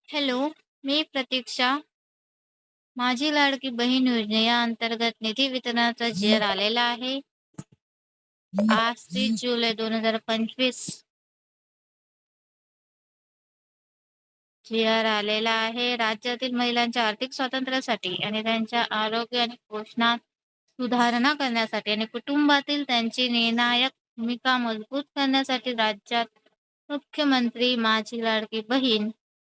Hello, मी प्रतीक्षा. माझी लाडकी बहीण योजने या अंतर्गत निधी वितरणाचा जी आलेला आहे. आज 30 जुलै 2025 आलेला आहे. राज्यातील महिलांच्या आर्थिक स्वातंत्र्यासाठी आणि त्यांच्या आरोग्य आणि पोषणात सुधारणा करण्यासाठी आणि कुटुंबातील त्यांची निर्णायक भूमिका मजबूत करण्यासाठी राज्यात मुख्यमंत्री माझी लाडकी बहीण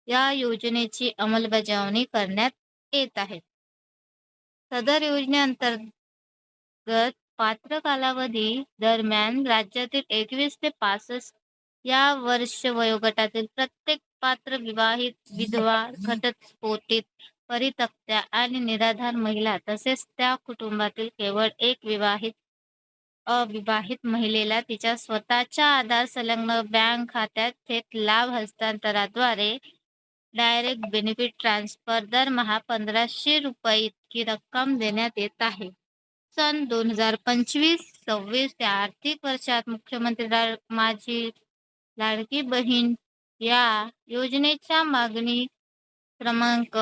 या योजनेची अंमलबजावणी करण्यात येत आहे. सदर योजनेअंतर्गत पात्र कालावधी दरम्यान राज्यातील 21 ते 65 या वर्ष वयोगटातील प्रत्येक पात्र विवाहित, विधवा, घटस्फोटित, परित्यक्त्या आणि निराधार महिला तसेच त्या कुटुंबातील केवळ एक अविवाहित महिलेला तिच्या स्वतःच्या आधार संलग्न बँक खात्यात थेट लाभ हस्तांतरणाद्वारे डायरेक्ट बेनिफिट ट्रान्सफर दरमहा ₹1,500 इतकी रक्कम देण्यात येत आहे. सन 2025-26 या आर्थिक वर्षात मुख्यमंत्री माझी लाडकी बहीण या योजनेच्या मागणी क्रमांक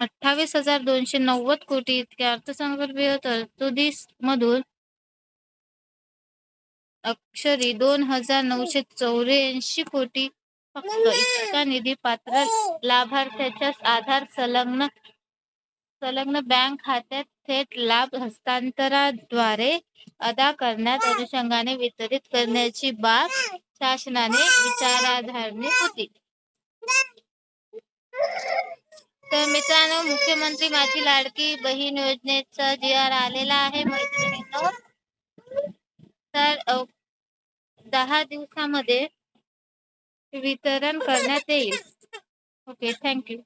28,290 कोटी इतक्या अर्थसंकल्पीय तरतुदीमधून अक्षरी 2,984 कोटी फक्त इतका निधी पात्र लाभार्थ्याच्या आधार संलग्न बँक खात्यात थेट लाभ हस्तांतरणाद्वारे अदा करण्याच्या अनुषंगाने वितरित करण्याची बाब शासनाने विचाराधीन होती. तर मित्रांनो, मुख्यमंत्री माझी लाडकी बहीण योजनेचा आलेला आहे मैत्रिणींनो. तर 10 दिवसामध्ये वितरण करण्यात येईल. Okay, thank you.